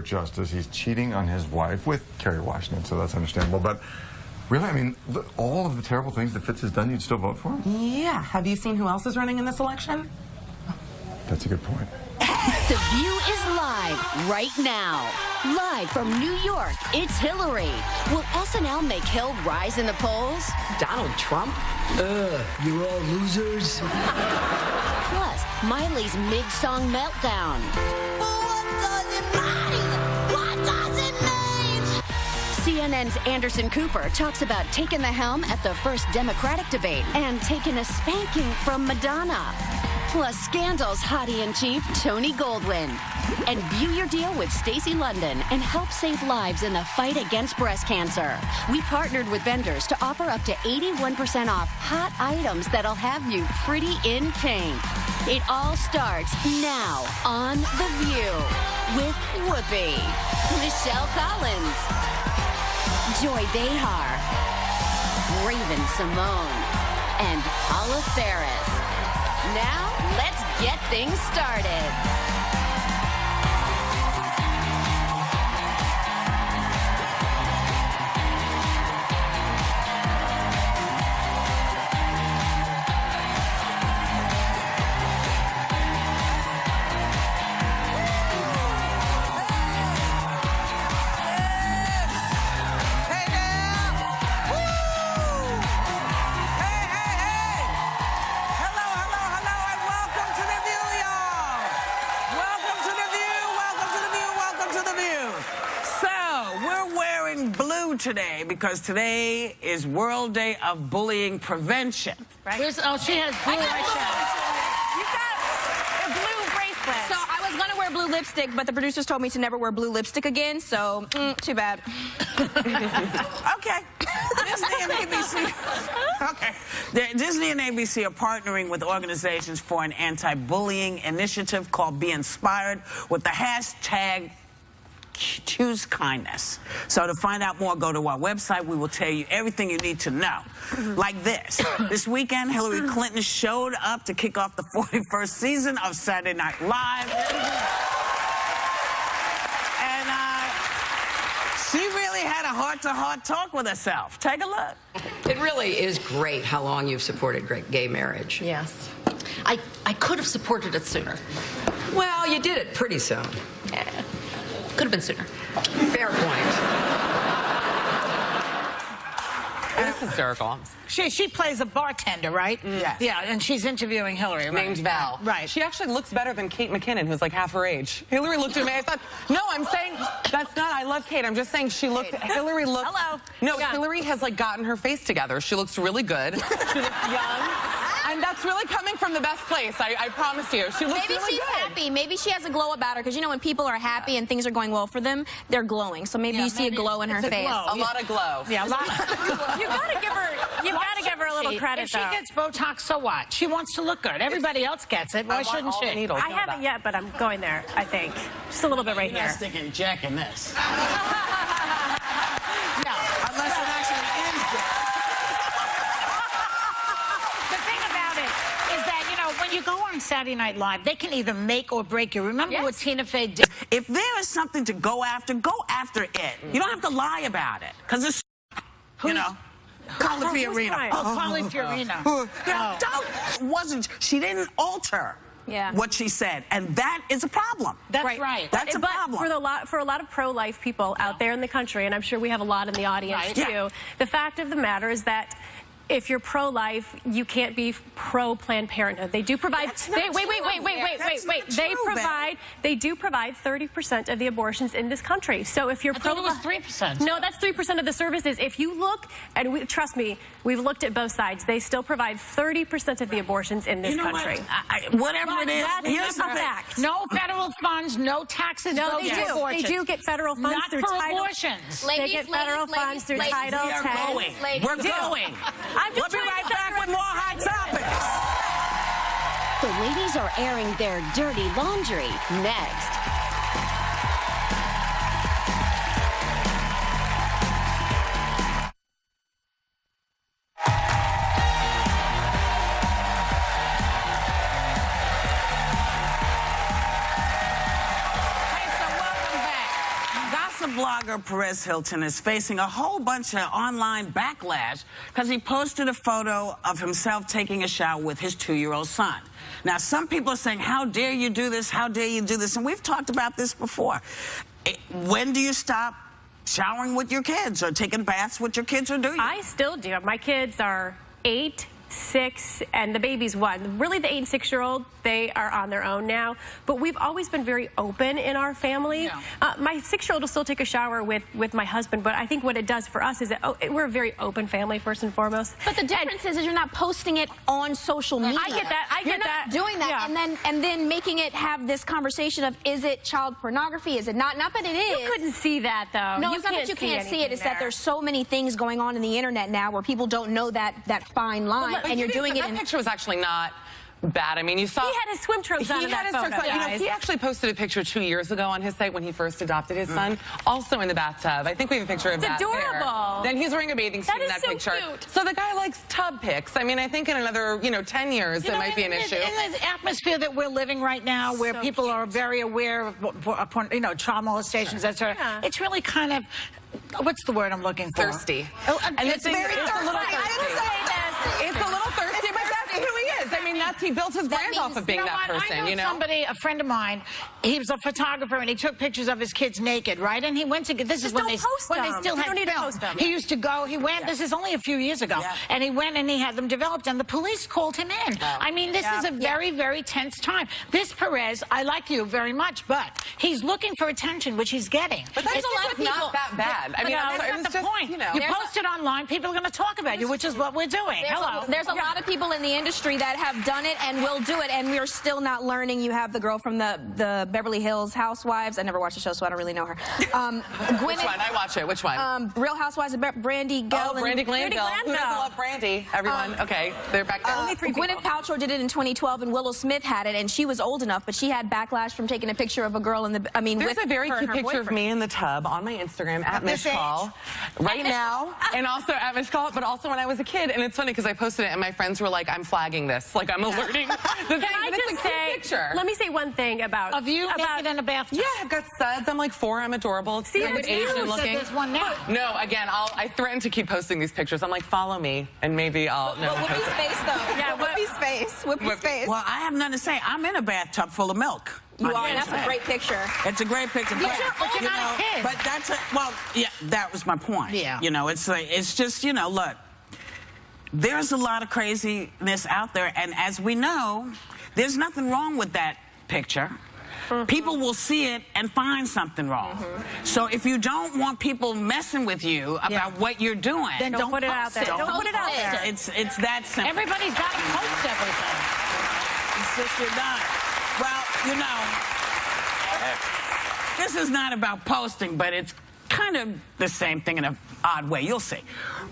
justice. He's cheating on his wife with Kerry Washington, so that's understandable. But really, I mean, all of the terrible things that Fitz has done, you'd still vote for him? Yeah. Have you seen who else is running in this election? That's a good point. The View is live right now. Live from New York, it's Hillary. Will SNL make Hill rise in the polls? Donald Trump? You're all losers. Plus, Miley's mid-song meltdown. What does it mean? What does it mean? CNN's Anderson Cooper talks about taking the helm at the first Democratic debate and taking a spanking from Madonna. Plus, Scandal's hottie-in-chief, Tony Goldwyn. And view your deal with Stacy London and help save lives in the fight against breast cancer. We partnered with vendors to offer up to 81% off hot items that'll have you pretty in pink. It all starts now on The View with Whoopi, Michelle Collins, Joy Behar, Raven Simone, and Paula Ferris. Now, let's get things started. Today, because today is World Day of Bullying Prevention. Right? Oh, she has blue eyeshadow. You got a blue bracelet. So I was gonna wear blue lipstick, but the producers told me to never wear blue lipstick again, so too bad. Okay. Disney and ABC. Okay. Disney and ABC are partnering with organizations for an anti-bullying initiative called Be Inspired with the hashtag Choose Kindness. So to find out more, go to our website. We will tell you everything you need to know. Like this. This weekend, Hillary Clinton showed up to kick off the 41st season of Saturday Night Live. And she really had a heart-to-heart talk with herself. Take a look. It really is great how long you've supported gay marriage. Yes. I could have supported it sooner. Well, you did it pretty soon. Yeah. Could have been sooner. Fair point. This is hysterical. She plays a bartender, right? Yes. Yeah, and she's interviewing Hillary, right? Named Val. Right. She actually looks better than Kate McKinnon, who's like half her age. Hillary looked at me. I thought, no, I'm saying that's not. I love Kate. I'm just saying she looked. Hillary looked. Hello. No, Yeah. Hillary has like gotten her face together. She looks really good. She looks young. And that's really coming from the best place, I promise you. She looks Maybe really she's good. happy. Maybe she has a glow about her, because you know when people are happy and things are going well for them, they're glowing. So maybe you see a glow in her face. A lot of glow. Yeah, a lot. You gotta give her a little credit, If she though. gets Botox, so what? She wants to look good. Everybody else gets it. Why I want shouldn't all the she? needles. I haven't yet, but I'm going there, I think. Just a little bit right You're here. not sticking Jack in this. No. Unless it actually ends there. The thing about it is that, you know, when you go on Saturday Night Live, they can either make or break you. Remember what Tina Fey did? If there is something to go after it. You don't have to lie about it. Because it's, you know, Carly Fiorina. Oh, Carly Fiorina. She didn't alter what she said. And that is a problem. That's right. That's a problem. For a lot of pro-life people out there in the country, and I'm sure we have a lot in the audience too, the fact of the matter is that if you're pro-life, you can't be pro-Planned Parenthood. They do provide. Wait. They do provide 30% of the abortions in this country. So if you're pro, it was 3%. No, that's 3% of the services. If you look, and trust me, we've looked at both sides. They still provide 30% of the abortions in this country. Whatever it is, here's the fact. No federal funds, no taxes. No, go they to do. abortions. They do get federal funds Not through for Title. abortions. They get federal funds through Title We are 10. going. We're going. We'll be right back with more hot topics. The ladies are airing their dirty laundry next. blogger Perez Hilton is facing a whole bunch of online backlash because he posted a photo of himself taking a shower with his 2-year-old son. Now, some people are saying, how dare you do this? How dare you do this? And we've talked about this before. When do you stop showering with your kids or taking baths with your kids, or do you? I still do. My kids are 8, 6, and the baby's 1. Really, the 8 and 6-year-old, they are on their own now. But we've always been very open in our family. Yeah. My 6-year-old will still take a shower with my husband, but I think what it does for us is that we're a very open family, first and foremost. But the difference is you're not posting it on social media. I get that. I You're get that. not doing that, Yeah. and then making it have this conversation of, is it child pornography? Is it not? Not that it is. You couldn't see that, though. No, it's not that you can't see it. It's that there's so many things going on in the internet now where people don't know that fine line, and you're doing it. That picture was actually not bad. I mean, you saw... He had his swim trunks on in that photo. You know, he actually posted a picture 2 years ago on his site when he first adopted his son, also in the bathtub. I think we have a picture of that adorable. there. Then he's wearing a bathing suit in that so picture. Cute. So the guy likes tub pics. I mean, I think in another, 10 years, it might be an issue. In the atmosphere that we're living right now, where people are very aware of, child molestations, etc., it's really kind of, what's the word I'm looking for? Thirsty. And it's very thirsty. It's a little thirsty. It's a little thirsty, but that's who he is. I mean, he built his brand off of being that person, I know somebody, a friend of mine, he was a photographer, and he took pictures of his kids naked, right? And he went to, this is when they still had film. He used to go, he went, this is only a few years ago, and he went and he had them developed, and the police called him in. I mean, this is a very, very tense time. This Perez, I like you very much, but he's looking for attention, which he's getting. But that's not that bad. I mean, that's not the point. You post it online, people are going to talk about you, which is what we're doing. There's a lot of people in the industry that have done it and will do it, and we're still not learning. You have the girl from the Beverly Hills Housewives. I never watched the show, so I don't really know her. Which one? I watch it. Which one? Real Housewives of Brandy Gale. Oh, Brandy Glanville. Who doesn't love Brandy? Everyone. Okay, they're back there. Only 3 Gwyneth Paltrow did it in 2012, and Willow Smith had it, and she was old enough, but she had backlash from taking a picture of a girl in the. There's with a very her cute and her picture of me in the tub on my Instagram at Miss Call right now, and also at Miss Call, but also when I was a kid. And it's funny because I posted it, and my friends were like, "I'm flagging this, like I'm alerting." Can I just say? Let me say one thing about naked in a bathtub. Yeah, I've got studs. I'm like 4. I'm adorable. See, I'm Asian looking. There's one now. No, again, I threaten to keep posting these pictures. I'm like, follow me, and maybe I'll. No, Whoopi's face, though. Yeah, Whoopi's face. Whoopi's face. Well, I have nothing to say. I'm in a bathtub full of milk. You are. That's a great picture. It's a great picture. But you're not a kid. But that's that was my point. Yeah. It's just, look, there's a lot of craziness out there, and as we know, there's nothing wrong with that picture. People will see it and find something wrong. So if you don't want people messing with you about what you're doing, then don't put it out there. Don't put it out there. It's that simple. Everybody's got to post everything. It's just you're done. Well, this is not about posting, but it's kind of the same thing in an odd way. You'll see.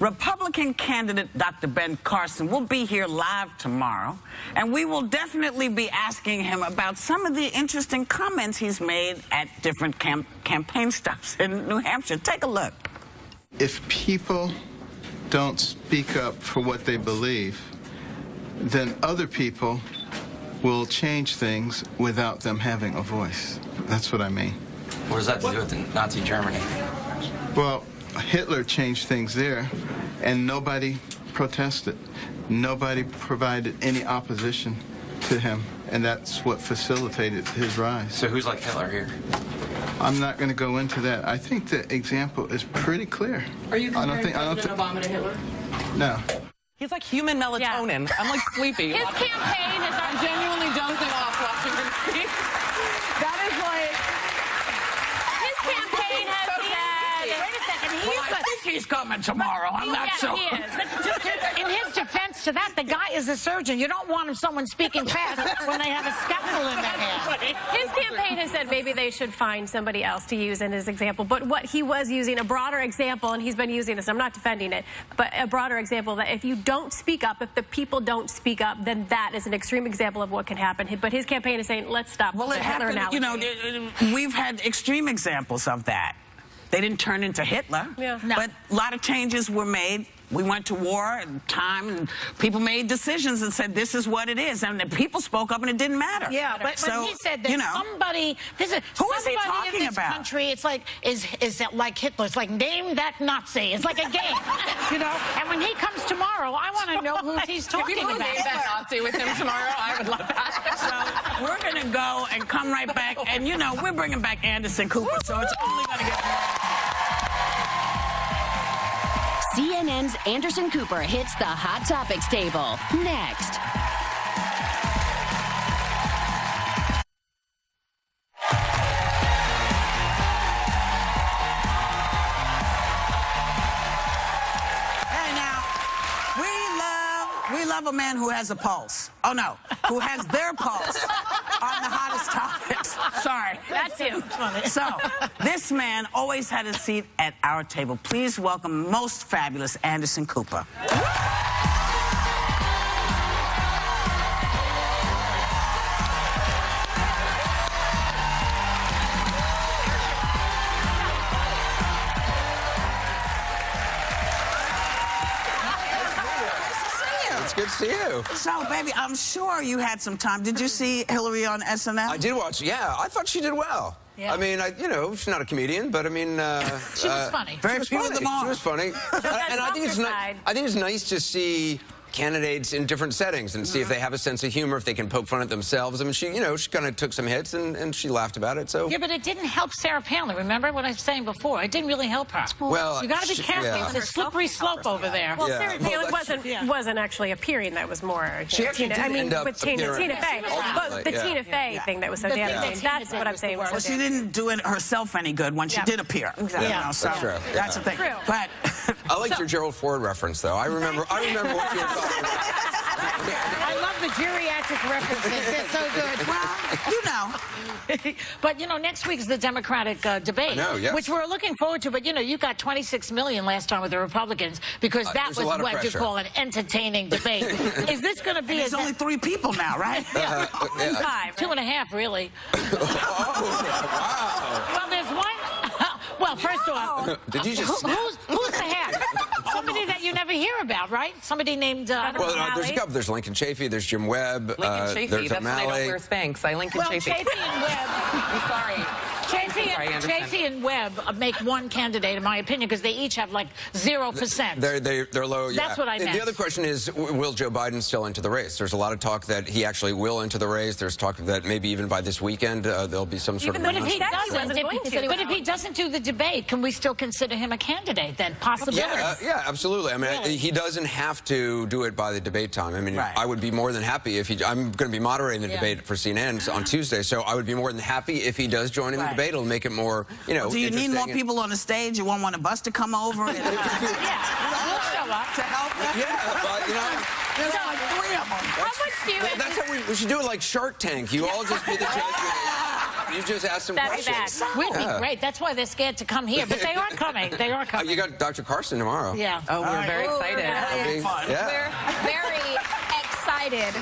Republican candidate Dr. Ben Carson will be here live tomorrow, and we will definitely be asking him about some of the interesting comments he's made at different campaign stops in New Hampshire. Take a look. If people don't speak up for what they believe, then other people will change things without them having a voice. That's what I mean. What does that have to do with Nazi Germany? Well, Hitler changed things there, and nobody protested. Nobody provided any opposition to him, and that's what facilitated his rise. So who's like Hitler here? I'm not going to go into that. I think the example is pretty clear. Are you comparing President Obama to Hitler? No. He's like human melatonin. I'm like sleepy. His campaign is I'm genuinely dozing off watching him speak. That is like... His campaign has said... Wait a second. I think he's coming tomorrow. I'm not sure. He is. In his defense to that, the guy is a surgeon. You don't want someone speaking fast when they have a scalpel in their hand. His campaign has said maybe they should find somebody else to use in his example. But what he was using, a broader example, and he's been using this, I'm not defending it, but a broader example that if you don't speak up, if the people don't speak up, then that is an extreme example of what can happen. But his campaign is saying, let's stop Well, the it Hitler happened, analogy. we've had extreme examples of that. They didn't turn into Hitler, Yeah. but a lot of changes were made We went to war at time, and people made decisions and said, this is what it is. And the people spoke up, and it didn't matter. Yeah, but when he said that somebody... Who is he talking in this about? country, it's like, is that like Hitler? It's like, name that Nazi. It's like a game, you know? And when he comes tomorrow, I want to know who he's talking If you about. name that Nazi with him tomorrow, I would love that. So we're going to go and come right back. And, you know, we're bringing back Anderson Cooper, so it's only going to get better. CNN's Anderson Cooper hits the Hot Topics table next. Hey, now, we love a man who has a pulse. Oh, no, who has their pulse on the hottest topics. Sorry. That too. So, this man always had a seat at our table. Please welcome most fabulous Anderson Cooper. It's good to see you. So, baby, I'm sure you had some time. Did you see Hillary on SNL? I did watch. Yeah, I thought she did well. Yeah. I mean, you know, she's not a comedian, but I mean, she was funny. Very few of them are. She was funny, and I think it's nice to see candidates in different settings and see if they have a sense of humor, if they can poke fun at themselves. I mean, she kind of took some hits and she laughed about it. So yeah, but it didn't help Sarah Palin. Remember what I was saying before? It didn't really help her. Well, you got to be careful. yeah. It's a slippery slope over there. Well, Yeah. Sarah Palin wasn't actually appearing. That was more. She actually did end up with Tina Fey. But the yeah. Tina Fey thing that was so damaging. That's what I'm saying. Well, she didn't do it herself any good when she did appear. Exactly. You know, so That's true. that's the thing. True. But I liked your Gerald Ford reference, though. I remember what you were talking about. I love the geriatric references. They're so good. Well, you know. But, you know, next week's the Democratic debate, I know, yes. which we're looking forward to. But, you know, you got 26 million last time with the Republicans because that there's was a lot of what you pressure. call an entertaining debate. Is this going to be... There's only 3 people now, right? Yeah. 5. 2.5, really. Wow. Well, there's one... Well, first off... Did you just... Who's the half? Somebody that you never hear about, right? Somebody named... Well, there's a couple. There's Lincoln Chafee, there's Jim Webb, Lincoln Chafee, there's that's when I don't O'Malley. wear Spanx. I Lincoln Well, Chafee. Chafee and Webb... I'm sorry. Chafee and Webb make one candidate, in my opinion, because they each have like 0%. They're low. Yeah. That's what I meant. The other question is, will Joe Biden still enter the race? There's a lot of talk that he actually will enter the race. There's talk that maybe even by this weekend there'll be some sort of. But if he doesn't, but if he doesn't do the debate, can we still consider him a candidate then? Possibility. Yeah, absolutely. I mean, Really? he doesn't have to do it by the debate time. I mean, I would be more than happy if he. I'm going to be moderating the debate for CNN on Tuesday, so I would be more than happy if he does join in the debate. It'll make it more, you know. Well, do you need more people on the stage? You want one of us to come over? We'll show up. To help you? Yeah, but, you know. There's like 3 of them. How much do you... That's how we should do it like Shark Tank. You all just be the judges. You just ask some That'd be questions. bad. Would be great. That's why they're scared to come here. But they are coming. They are coming. You got Dr. Carson tomorrow. Yeah. Oh, we're very excited. Yeah. We're very excited.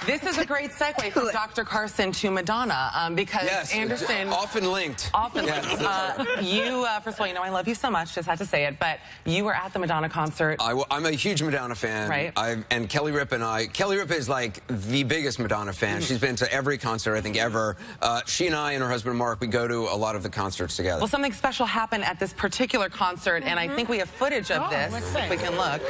This is a great segue from Dr. Carson to Madonna because Yes, Anderson... often linked. Often Yes. linked. You, first of all, you know I love you so much, just had to say it, but you were at the Madonna concert. I'm a huge Madonna fan. Right. And Kelly Ripa Kelly Ripa is like the biggest Madonna fan. She's been to every concert, I think, ever. She and I and her husband Mark, we go to a lot of the concerts together. Well, something special happened at this particular concert, and I think we have footage of this, if we can look.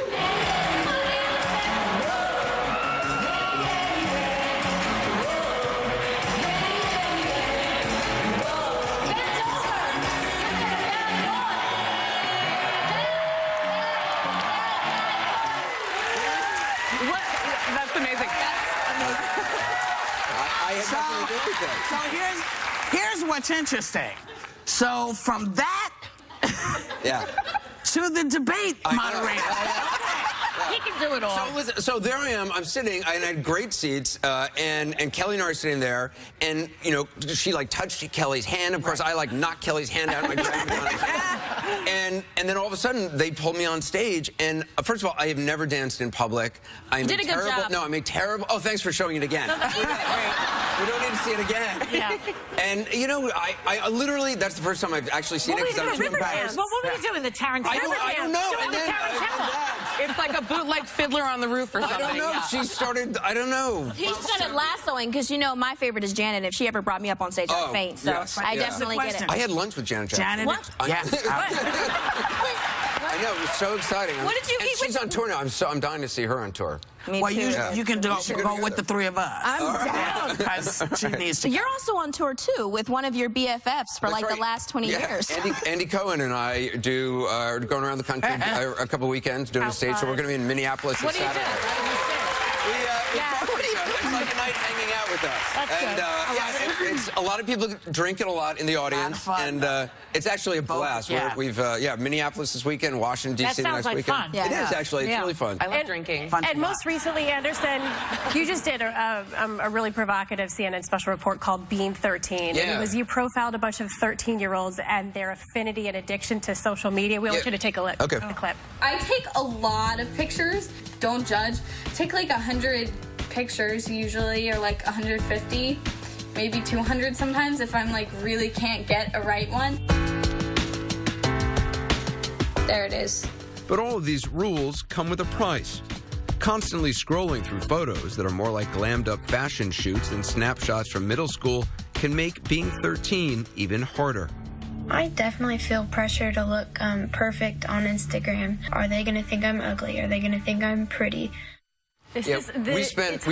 That's amazing. I have nothing to do with that. So here's what's interesting. So from that to the debate moderator. He can do it all. So, listen, so there I am. I'm sitting. I had great seats, and Kelly and I are sitting there, and you know, she like touched Kelly's hand. Of course, I like knocked Kelly's hand out. And I grabbed it on his hand. And then all of a sudden, they pulled me on stage. And first of all, I have never danced in public. I am You did a good terrible. job. No, I'm a terrible. Oh, thanks for showing it again. We don't need to see it again. Yeah. And you know, I literally, that's the first time I've actually seen it because I'm too embarrassed. Well, what were you doing? The Tarantino? I don't know. Doing And the then- Tarantino. It's like a bootleg Fiddler on the Roof or I something. don't know. Yeah. She started. I don't know. He started lassoing because, you know, my favorite is Janet. If she ever brought me up on stage, I'd faint. So yes, I yeah. definitely get it. I had lunch with Janet Jackson. Janet? What? Yes. I know, it was so exciting. What did you and eat she's with- on tour now. I'm dying to see her on tour. Me Well, too. you can go with the three of us. I'm down. Because she needs to. You're also on tour, too, with one of your BFFs for, That's like, the right. last 20 years. Andy Cohen and I do going around the country a couple weekends doing a stage show. We're going to be in Minneapolis What this do you Saturday. We talk to each other. It's like a night hanging out with us. That's good. It's a lot of people drink it a lot in the audience, fun, and it's actually a blast. Yeah. We've Minneapolis this weekend, Washington That D.C. sounds next like weekend. fun. It Yeah. is actually. It's Yeah. really fun. I love drinking. And most recently, Anderson, you just did a really provocative CNN special report called Being 13. Yeah. And it was you profiled a bunch of 13-year-olds and their affinity and addiction to social media. We want you to take a look. Okay. The clip. I take a lot of pictures. Don't judge. Take like 100 pictures usually, or like 150, maybe 200 sometimes if I'm like really can't get a right one. There it is. But all of these rules come with a price. Constantly scrolling through photos that are more like glammed up fashion shoots than snapshots from middle school can make being 13 even harder. I definitely feel pressure to look perfect on Instagram. Are they going to think I'm ugly? Are they going to think I'm pretty? It's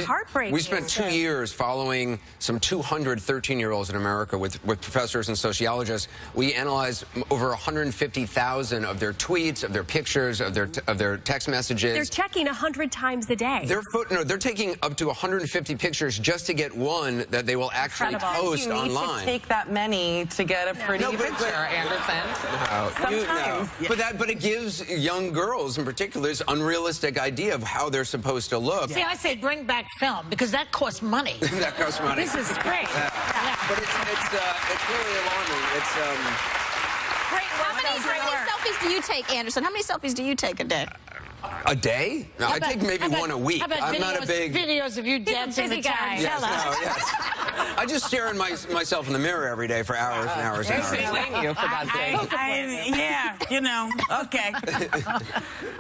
heartbreaking. We spent 2 years following some 200 13-year-olds in America with professors and sociologists. We analyzed over 150,000 of their tweets, of their pictures, of their text messages. They're checking 100 times a day. They're taking up to 150 pictures just to get one that they will actually post you need online. to take that many to get a pretty picture, Anderson. Sometimes. But it gives young girls in particular this unrealistic idea of how they're supposed to look. See, I say bring back film because that costs money. That costs money. This is great. Yeah. But it's really alarming. How many selfies do you take, Anderson? How many selfies do you take a day? A day? No, I take maybe one a week. How about I'm not a big videos of you dancing the Tarantella? Yes, no, yes. I just stare at myself in the mirror every day for hours and hours and hours. She's blame you, for God's sake. Yeah, you know, okay.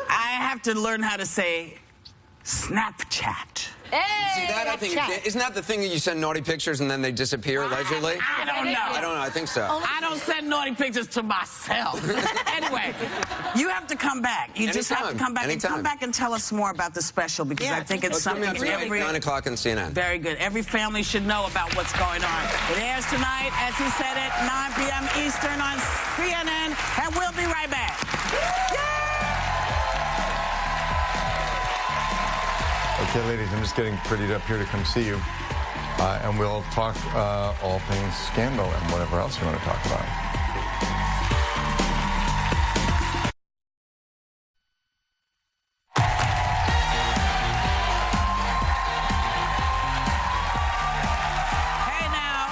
I have to learn how to say Snapchat. See, that I think isn't that the thing that you send naughty pictures and then they disappear allegedly? I don't know. I don't know. I think so. I don't send naughty pictures to myself. Anyway, you have to come back. You just have to come back and come back and tell us more about the special because I think it's something every 9 o'clock on CNN. Very good. Every family should know about what's going on. It airs tonight, as he said it, 9 p.m. Eastern on CNN, and we'll be right back. Okay, ladies, I'm just getting prettied up here to come see you. And we'll talk all things scandal and whatever else you want to talk about. Hey now,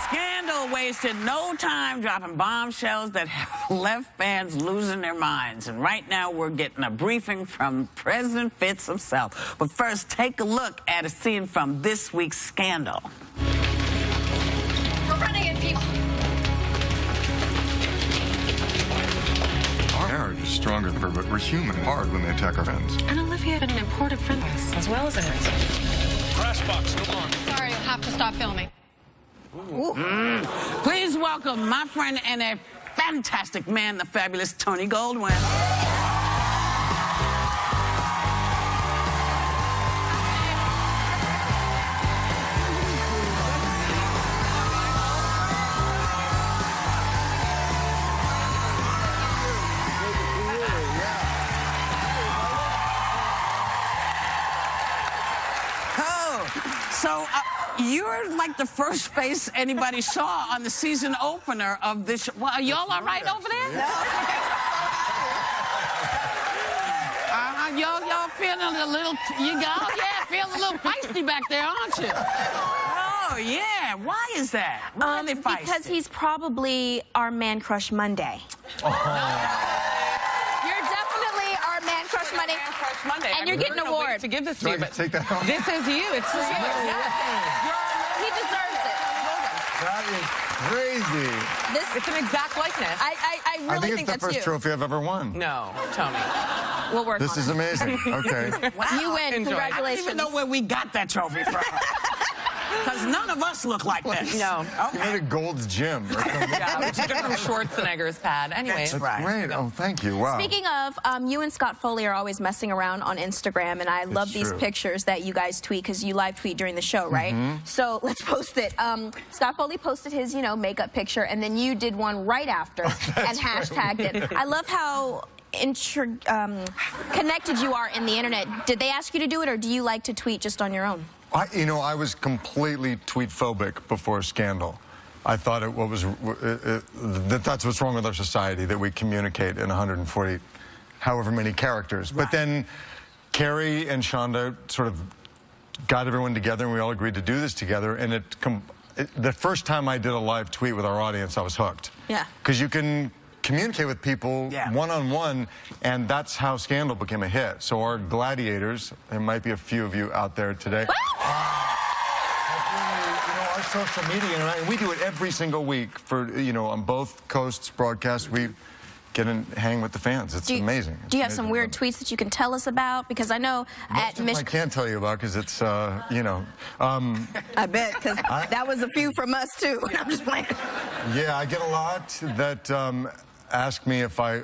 Scandal wasted no time dropping bombshells that have left fans losing their minds. And right now, we're getting a briefing from President Fitz himself. But first, take a look at a scene from this week's Scandal. We're running in people. Our marriage is stronger than ever, but we're human. Hard when they attack our friends. And Olivia had an important friend of us, as well as an ex. Crash box, come on. Sorry, you'll have to stop filming. Please welcome my friend and a fantastic man, the fabulous Tony Goldwyn. So you're like the first face anybody saw on the season opener of this. Well, are y'all all right over there? No. Y'all feeling a little, feeling a little feisty back there, aren't you? Oh, yeah. Why is that? Why are they feisty? Because he's probably our man crush Monday. You're definitely our Man Crush Monday. And you're getting an award. To give this to you, but take that home? this is you. It's you. He deserves it. That is crazy. It's an exact likeness. I really I think it's that's the first you. trophy I've ever won. No, Tony. We'll work This on is it. amazing. Okay. Wow. You win. Enjoy. I don't Congratulations. even know where we got that trophy from. Because none of us look like this. No. You made a Gold's Gym or something. Yeah, we took it from Schwarzenegger's pad. Anyway. That's right. Great. Oh, thank you. Wow. Speaking of, you and Scott Foley are always messing around on Instagram, and I love these true. pictures that you guys tweet because you live tweet during the show, right? So let's post it. Scott Foley posted his, makeup picture, and then you did one right after and hashtagged it. I love how connected you are in the internet. Did they ask you to do it, or do you like to tweet just on your own? I was completely tweet phobic before Scandal. I thought that's what's wrong with our society, that we communicate in 140, however many characters. Right. But then Carrie and Shonda sort of got everyone together, and we all agreed to do this together. And the first time I did a live tweet with our audience, I was hooked. Yeah. Because you can communicate with people one-on-one, and that's how Scandal became a hit. So our gladiators, there might be a few of you out there today. Our social media, and we do it every single week for, on both coasts broadcast. We get and hang with the fans. It's amazing. Do you have some weird tweets that you can tell us about? Because I know at I can't tell you about because it's, I bet, because that was a few from us, too. I'm just playing. Yeah, I get a lot that ask me if I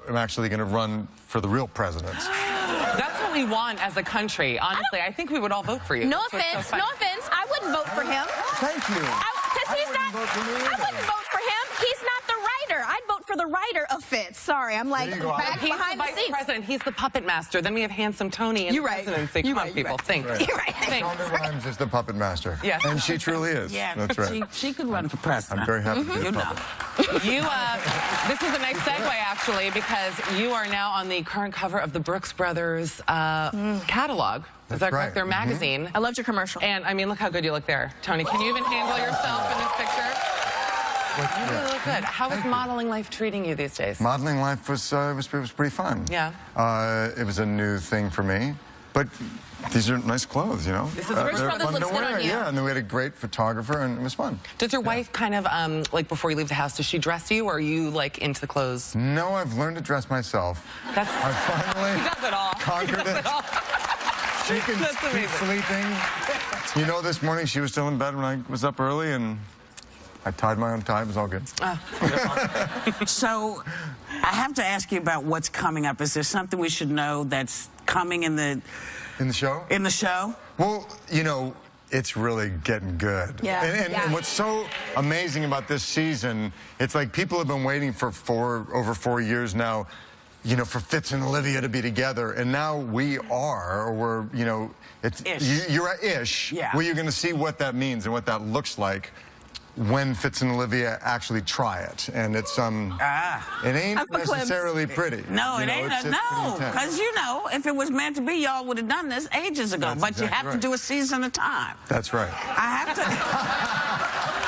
am actually going to run for the real president. That's what we want as a country. Honestly, I think we would all vote for you. No offense, I wouldn't vote for him. Thank you. Because he's not. I wouldn't vote for him. He's not the writer. I'd vote for the writer of Fitz. Sorry, I'm like back He's behind the the vice scenes. president. He's the puppet master. Then we have handsome Tony in the presidency. Come on, people. Think. You're right. Shonda Rhimes is the puppet master. Yes. And she truly is. Yeah, that's right. She could run for president. I'm very happy to be a puppet. This is a nice segue, actually, because you are now on the current cover of the Brooks Brothers catalog. Is that correct? Their magazine. I loved your commercial. And, I mean, look how good you look there. Tony, can you even handle yourself in this picture? You really look good. How is modeling life treating you these days? Modeling life was pretty fun. Yeah. It was a new thing for me. But these are nice clothes, This is Brooks Brothers looks good on you. Yeah, and then we had a great photographer, and it was fun. Does your wife kind of, like, before you leave the house, does she dress you, or are you, like, into the clothes? No, I've learned to dress myself. I finally She does it all. conquered it. She can keep sleeping. This morning she was still in bed when I was up early, and I tied my own tie. It was all good. So, I have to ask you about what's coming up. Is there something we should know that's coming in the show? In the show? Well, it's really getting good. Yeah. And what's so amazing about this season, it's like people have been waiting for over 4 years now, for Fitz and Olivia to be together, and now we are, or we're, you're at ish, where you're going to see what that means and what that looks like when Fitz and Olivia actually try it. And it's, it ain't necessarily pretty. No, it ain't. No, because, if it was meant to be, y'all would have done this ages ago. But you have to do a season at a time. That's right. I have to.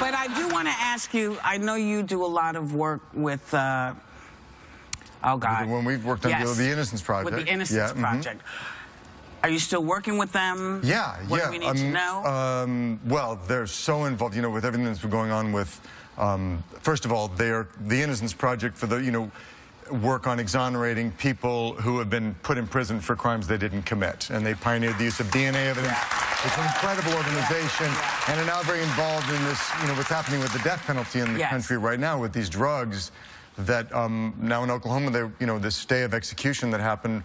But I do want to ask you, I know you do a lot of work with, oh, God. When we've worked on the Innocence Project. With the Innocence Project. Are you still working with them? Yeah, What do we need to know? Well, they're so involved, with everything that's been going on with, first of all, they are the Innocence Project for the, work on exonerating people who have been put in prison for crimes they didn't commit. And they pioneered the use of DNA evidence. It's an incredible organization, and are now very involved in this, what's happening with the death penalty in the country right now with these drugs that now in Oklahoma, this stay of execution that happened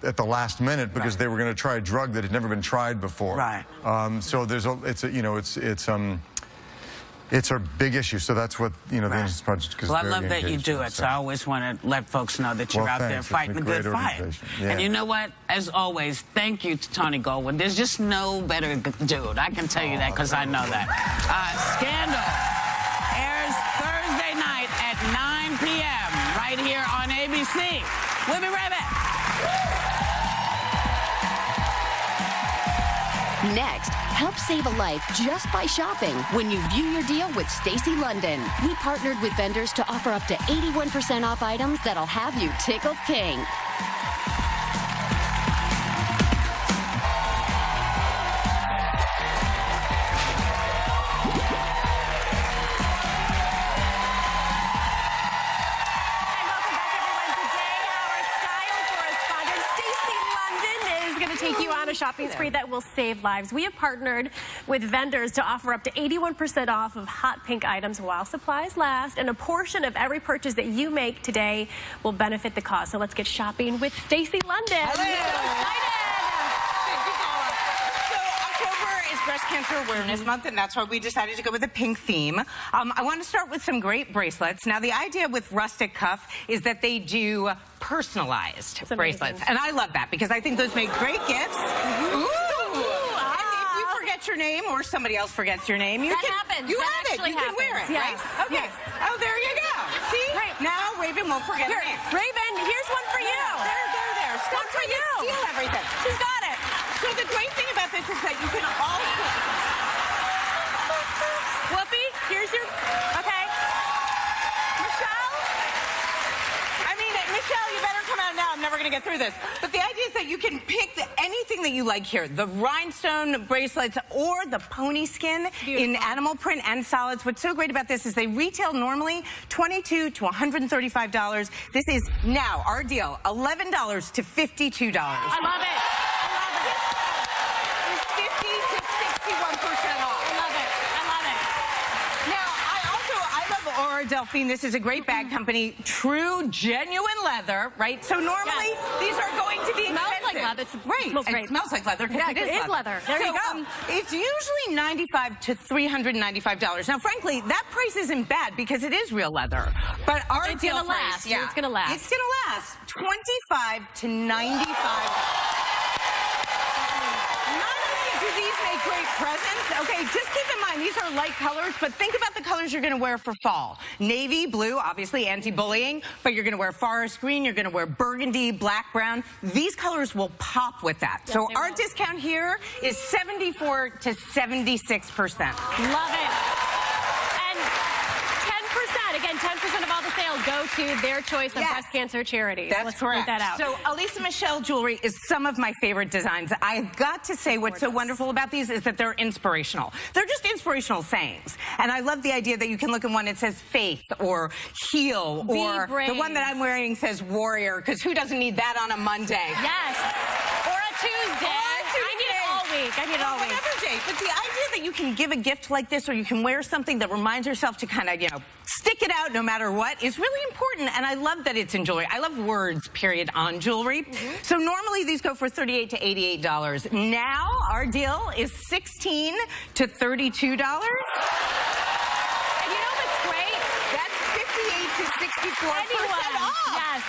at the last minute because they were going to try a drug that had never been tried before. Right. So it's a big issue. So that's what the Innocence Project is. Well, I very love that you engaged do in, it. So I always want to let folks know that you're out there fighting a good fight. Yeah. And you know what? As always, thank you to Tony Goldwyn. There's just no better dude. I can tell you that because I know that. Scandal airs Thursday night at 9 p.m. right here on ABC. We'll be right back. Next, Help save a life just by shopping when you view your deal with Stacy London. We partnered with vendors to offer up to 81% off items that'll have you tickled pink. Take you on a shopping spree that will save lives. We have partnered with vendors to offer up to 81% off of hot pink items while supplies last, and a portion of every purchase that you make today will benefit the cause. So let's get shopping with Stacy London. Breast Cancer Awareness Month, and that's why we decided to go with a pink theme. I want to start with some great bracelets. Now, the idea with Rustic Cuff is that they do personalized bracelets, and I love that because I think those make great gifts. Ooh! And if you forget your name or somebody else forgets your name, you can have it. You can wear it, yes. right? Okay. Yes. Oh, there you go. See? Right. Now Raven won't forget her name. Raven, here's one for you. There. Stop trying to steal everything. She's got it. So the great thing about this is that you can also... Whoopi, here's your... Okay. Michelle? I mean, Michelle, you better come out now. I'm never going to get through this. But the idea is that you can pick anything that you like here. The rhinestone bracelets or the pony skin in animal print and solids. What's so great about this is they retail normally $22 to $135. This is now our deal, $11 to $52. I love it. Delphine, this is a great bag company. True, genuine leather, right? So normally these are going to be smells expensive. like leather. Right. Smells great. It smells like leather. Yeah, it is leather. There you go. It's usually $95 to $395. Now, frankly, that price isn't bad because it is real leather. But our it's deal gonna last. Yeah, it's gonna last. It's gonna last. $25 to $95. Great presents. Okay, just keep in mind, these are light colors, but think about the colors you're going to wear for fall. Navy, blue, obviously anti-bullying, but you're going to wear forest green, you're going to wear burgundy, black, brown. These colors will pop with that. Yes, so our discount here is 74 to 76%. Love it. And 10%, again, 10% of all the sales go to their choice of breast cancer charities. That's correct. Point that out. So Elisa Michelle jewelry is some of my favorite designs. I've got to say what's so wonderful about these is that they're inspirational. They're just inspirational sayings. And I love the idea that you can look at one that says faith or heal, or the one that I'm wearing says warrior, because who doesn't need that on a Monday? Yes. Or a Tuesday. I need it all week. I need it all week. Whatever day. But the idea that you can give a gift like this, or you can wear something that reminds yourself to kind of, you know, stick it out no matter what, is really important. And I love that it's in jewelry. I love words, period, on jewelry. So normally these go for $38 to $88. Now our deal is $16 to $32. And you know what's great? That's 58 to 64% off. Yes.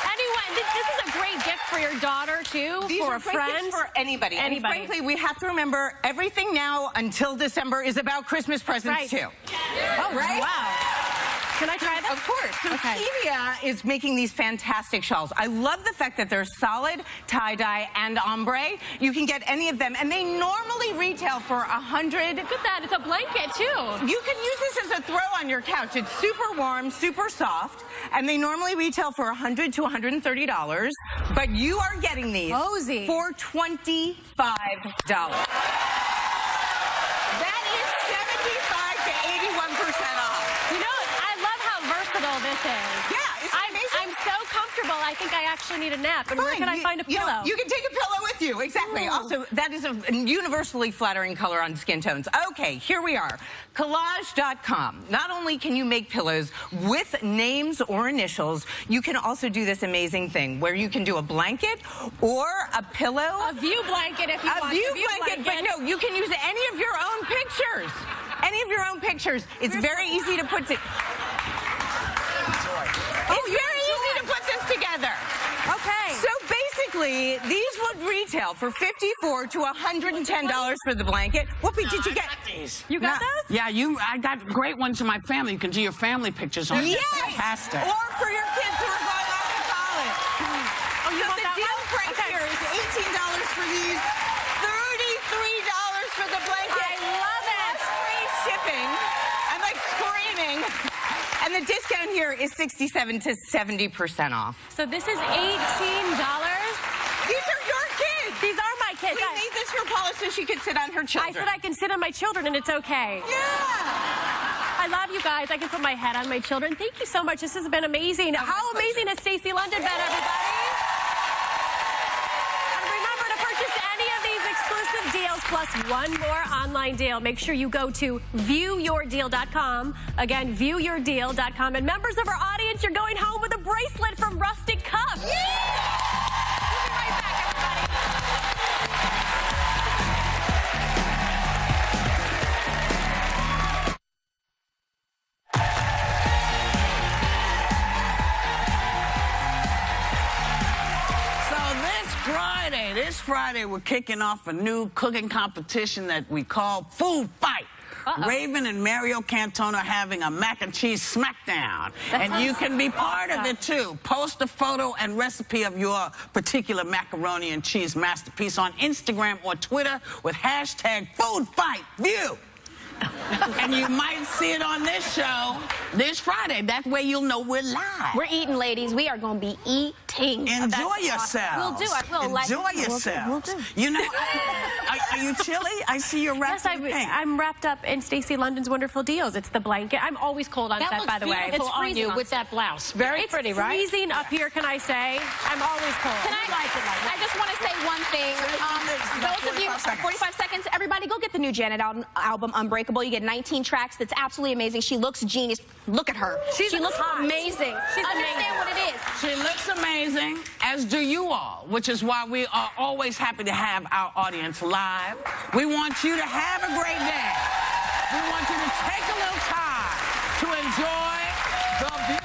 Anyone. This is a great gift for your daughter, too, These for are a great friend. gifts for anybody. And Anybody. frankly, we have to remember everything now until December is about Christmas presents, too. Oh, right? Wow. Can I try this? Of course. So Kevia is making these fantastic shawls. I love the fact that they're solid, tie-dye, and ombre. You can get any of them, and they normally retail for $100. Look at that. It's a blanket, too. You can use this as a throw on your couch. It's super warm, super soft, and they normally retail for $100 to $130. But you are getting these for $25. That is 75 to 81% off. You know, I love how versatile this is. Yeah, it's amazing. I'm so comfortable. I think I actually need a nap. And where can I find a pillow? You can take a pillow with you. Exactly. Ooh. Also, that is a universally flattering color on skin tones. Okay, here we are. Collage.com. Not only can you make pillows with names or initials, you can also do this amazing thing where you can do a blanket or a pillow. A view blanket if you want. A view blanket, but no, you can use any of your own pictures. Any of your own pictures. It's very easy to put It's very easy to put this together. Okay. So basically, these would retail for $54 to $110 for the blanket. Whoopi, did you get these? You got those? Yeah, I got great ones in my family. You can do your family pictures on. Yes. Fantastic. Or for your kids who are going off to college. Oh, you so want the that deal one? price here is $18 for these, $33 for the blanket. I love it. Plus free shipping. I'm like screaming. And the discount here is 67 to 70% off. So this is $18. These are your kids. These are my kids. We made this for Paula so she could sit on her children. I said I can sit on my children and it's okay. Yeah. I love you guys. I can put my head on my children. Thank you so much. This has been amazing. How amazing has Stacy London been, everybody? And remember to purchase any of these exclusive deals plus one more online deal. Make sure you go to viewyourdeal.com. Again, viewyourdeal.com. And members of our audience, you're going home with a bracelet from Rustic Cuff. Yeah! We'll be right back, everybody. This Friday, we're kicking off a new cooking competition that we call Food Fight. Raven and Mario Cantone are having a mac and cheese smackdown. And you can be part of it, too. Post a photo and recipe of your particular macaroni and cheese masterpiece on Instagram or Twitter with hashtag FoodFightView. And you might see it on this show this Friday. That way you'll know we're live. We're eating, ladies. We are going to be eating. Enjoy yourselves. We'll do. I will. Enjoy yourselves. We'll do. You know, are you chilly? I see you're wrapped in pink. I'm wrapped up in Stacy London's wonderful deals. It's the blanket. I'm always cold on set, by the way. It's freezing on you with that blouse. Very pretty, right? It's freezing up here, can I say? I'm always cold. Can I just want to say one thing. Those of you, 45 seconds, everybody go get the new Janet album, Unbreakable. You get 19 tracks. That's absolutely amazing. She looks genius. Look at her. She looks amazing. She's Understand what it is. She looks amazing, as do you all, which is why we are always happy to have our audience live. We want you to have a great day. We want you to take a little time to enjoy the